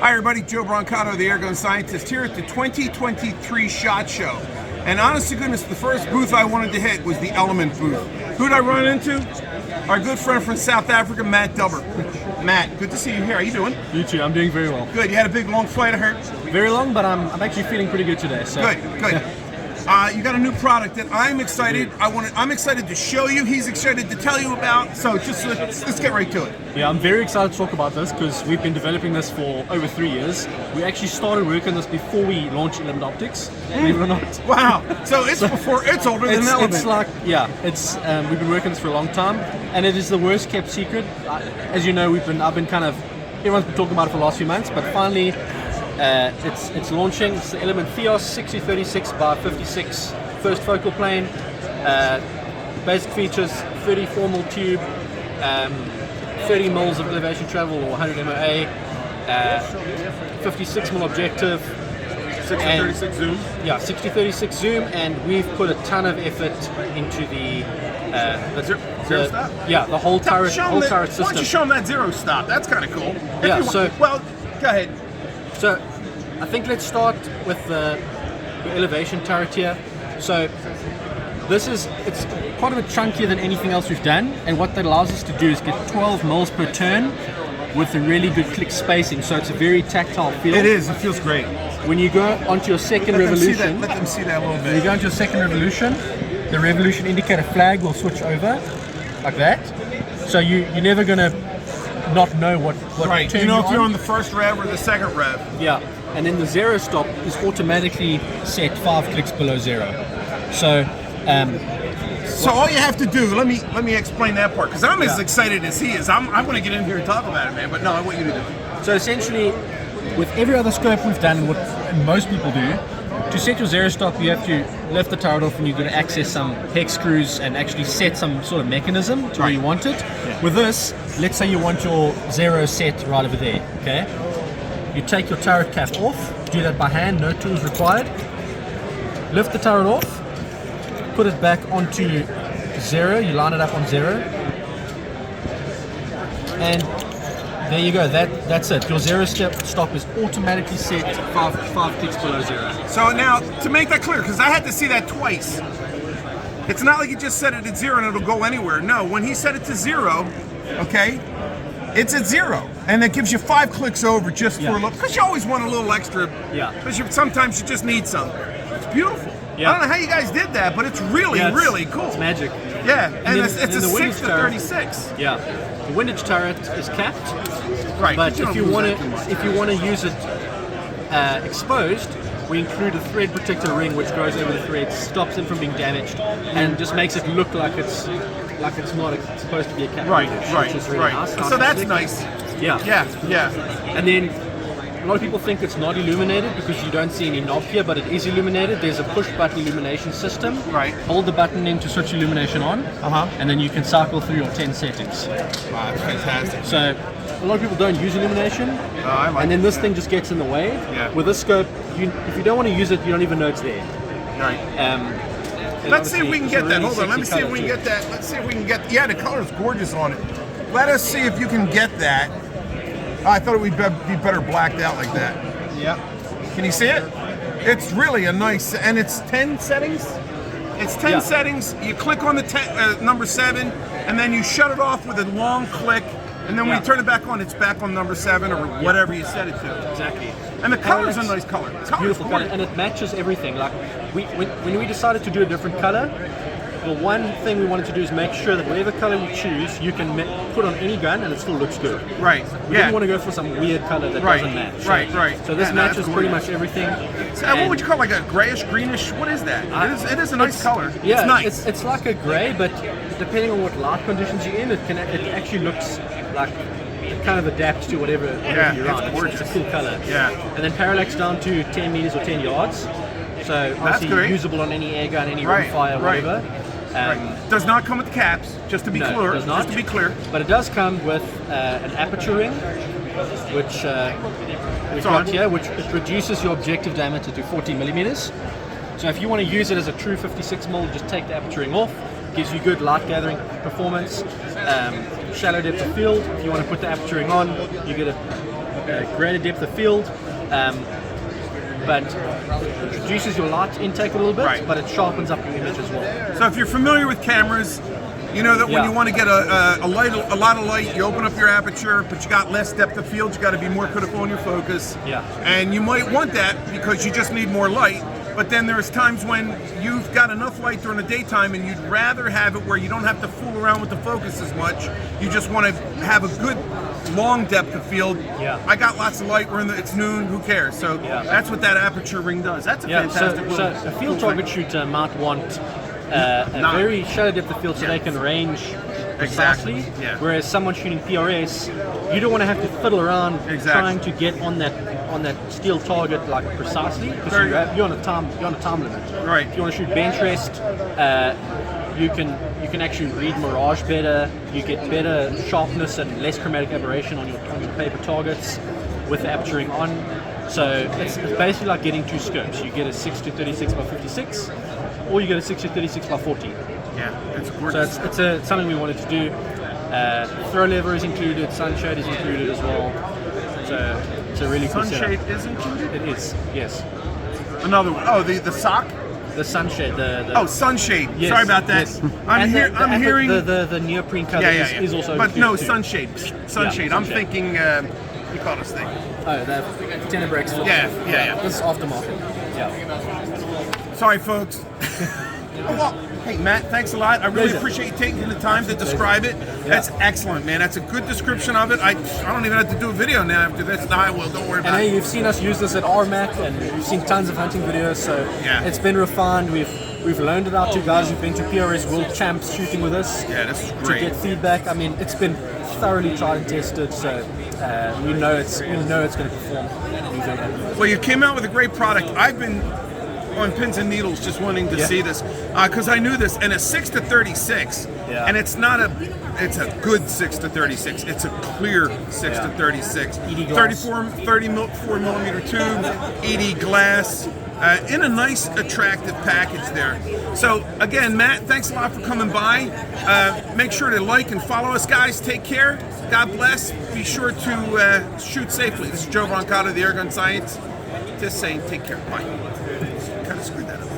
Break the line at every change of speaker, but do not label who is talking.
Hi everybody, Joe Brancato, the Airgun Scientist, here at the 2023 SHOT Show. And honest to goodness, the first booth I wanted to hit was the Element booth. Who'd I run into? Our good friend from South Africa, Matt Dubber. Matt, good to see you here. How you doing?
You too. I'm doing very well.
Good. You had a big, long flight, I heard?
Very long, but I'm actually feeling pretty good today. So.
Good, good. You got a new product that I'm excited. I'm excited to show you. He's excited to tell you about. So just let's get right to it.
Yeah, I'm very excited to talk about this because we've been developing this for over 3 years. We actually started working on this before we launched Element Optics. Believe it or not.
Wow. So it's older than Element.
It's like, yeah, we've been working on this for a long time, and it is the worst kept secret. As you know, I've been kind of, everyone's been talking about it for the last few months, but finally. It's launching. It's the Element THEOS 6036x56 first focal plane. Basic features: 34 mm tube, 30 mils of elevation travel or 100 MOA, 56 mm objective,
60-36 zoom.
Yeah, 60-36 zoom, and we've put a ton of effort into the
zero stop.
Yeah, the whole turret system.
Why don't you show them that zero stop? That's kind of cool.
Yeah.
Well, go ahead.
So, I think let's start with the elevation turret here. So, it's quite a bit chunkier than anything else we've done, and what that allows us to do is get 12 mils per turn with a really good click spacing. So it's a very tactile feel.
It is. It feels great.
When you go onto your second revolution,
let them see that a little bit.
When you go onto your second revolution, the revolution indicator flag will switch over like that. So you're never gonna not know what
right.
turn
You know if
on.
you're on the first rev or the second rev.
Yeah, and then the zero stop is automatically set 5 clicks below zero. So
all you have to do, let me explain that part, because I'm as excited as he is. I'm going to get in here and talk about it, man. But no, I want you to do it.
So essentially, with every other scope we've done, what most people do, to set your zero stop, you have to lift the turret off and you're going to access some hex screws and actually set some sort of mechanism to where you want it. Yeah. With this, let's say you want your zero set right over there, okay? You take your turret cap off, do that by hand, no tools required. Lift the turret off, put it back onto zero, you line it up on zero. And there you go, that's it. Your zero stop is automatically set 5 clicks below zero.
So now, to make that clear, because I had to see that twice, it's not like you just set it at zero and it'll go anywhere. No, when he set it to zero, okay, it's at zero. And that gives you 5 clicks over just for a little, because you always want a little extra, because sometimes you just need some. It's beautiful.
Yeah.
I don't know how you guys did that, but it's really, really cool.
It's magic.
Yeah, and it's a
the
6-36.
Yeah, the windage turret is capped.
Right.
But if you want to use it exposed, we include a thread protector ring which goes over the threads, stops them from being damaged, and just makes it look like it's not supposed to be a cap.
Right,
which is really nice.
So that's nice.
Yeah.
Yeah.
And then a lot of people think it's not illuminated because you don't see any knob here, but it is illuminated. There's a push button illumination system.
Right.
Hold the button in to switch illumination on, and then you can cycle through your 10 settings.
Wow, that's fantastic.
So a lot of people don't use illumination, and then this thing just gets in the way.
Yeah.
With this scope, if you don't want to use it, you don't even know it's there.
Right. Let's see if we can get that. Hold on. Let me see if we can get that. Let's see if we can get. Yeah, the color's gorgeous on it. Let us see if you can get that. I thought it would be better blacked out like that. Yeah. Can you see it? It's really a nice, and it's 10 settings. It's 10 settings. You click on the number 7, and then you shut it off with a long click, and then when you turn it back on, it's back on number 7 or whatever you set it to.
Exactly.
And the color's a nice color. It's
beautiful color, and it matches everything. Like when we decided to do a different color, the one thing we wanted to do is make sure that whatever color you choose, you can put on any gun and it still looks good.
Right.
We didn't want to go for some weird color that doesn't match.
Right.
So this matches pretty much everything.
So what would you call, like a grayish, greenish? What is that? It is a nice color.
Yeah,
it's nice.
It's like a gray, but depending on what light conditions you're in, it actually looks like it kind of adapts to whatever you're on. It's a cool color.
Yeah.
And then parallax down to 10 meters or 10 yards. So obviously usable on any air gun, any rimfire, whatever.
Does not come with the caps, just to be clear.
Does not.
Just to be clear.
But it does come with an aperture ring, which we've got here, which it reduces your objective diameter to 40 millimeters. So if you want to use it as a true 56mm, just take the aperture ring off. Gives you good light gathering performance, shallow depth of field. If you want to put the aperture ring on, you get a greater depth of field, but it reduces your light intake a little bit,
Right.
but it sharpens up your image as well.
So if you're familiar with cameras, you know that when you want to get a lot of light, you open up your aperture, but you got less depth of field. You got to be more critical in your focus.
Yeah.
And you might want that because you just need more light. But then there's times when you've got enough light during the daytime, and you'd rather have it where you don't have to fool around with the focus as much. You just want to have a good long depth of field.
Yeah.
I got lots of light. It's noon. Who cares? So that's what that aperture ring does. That's a fantastic.
So a field target shooter might want a very shallow depth of field so they can range precisely.
Yeah.
Whereas someone shooting PRS, you don't want to have to fiddle around trying to get on that steel target like precisely because you're on a time limit.
Right.
If you want to shoot bench rest, you can actually read mirage better. You get better sharpness and less chromatic aberration on your paper targets with the aperture ring on. So it's basically like getting two scopes. You get a 6-36 by 56, or you get a 6-36 by 40.
Yeah, it's gorgeous.
So it's something we wanted to do. Throw lever is included, sunshade is included as well. So it's a really cool
Sunshade
setup.
is included?
It is, yes.
Another one. Oh, the sock?
The sunshade.
Sunshade.
Yes,
Sorry about that.
yes.
I'm hearing
the neoprene cover is also
but no,
included too.
sunshade. Sunshade. I'm thinking, you call this thing?
Oh, the Tenebrex filter.
Yeah.
This is aftermarket. Yeah.
Sorry, folks. Well, hey, Matt, thanks a lot. I really appreciate you taking the time to describe it. That's excellent, man. That's a good description of it. I don't even have to do a video now after this. No, I will. Don't worry about
And
it.
hey, you've seen us use this at RMAC, and you've seen tons of hunting videos, so it's been refined. We've loaned it out to guys who've been to PRS World Champs shooting with us.
Yeah, this is great.
To get feedback. I mean, it's been thoroughly tried and tested, so we know it's going to perform. We're very happy with it.
Well, you came out with a great product. I've been on pins and needles just wanting to see this because I knew this, and a 6-36, and it's a good 6-36. It's a clear 6-36. 34 millimeter tube, ED glass, in a nice attractive package there. So again, Matt, thanks a lot for coming by. Make sure to like and follow us, guys. Take care. God bless. Be sure to shoot safely. This is Joe Brancato, the Airgun Science. Just saying, take care. Bye. Kind of screwed that up.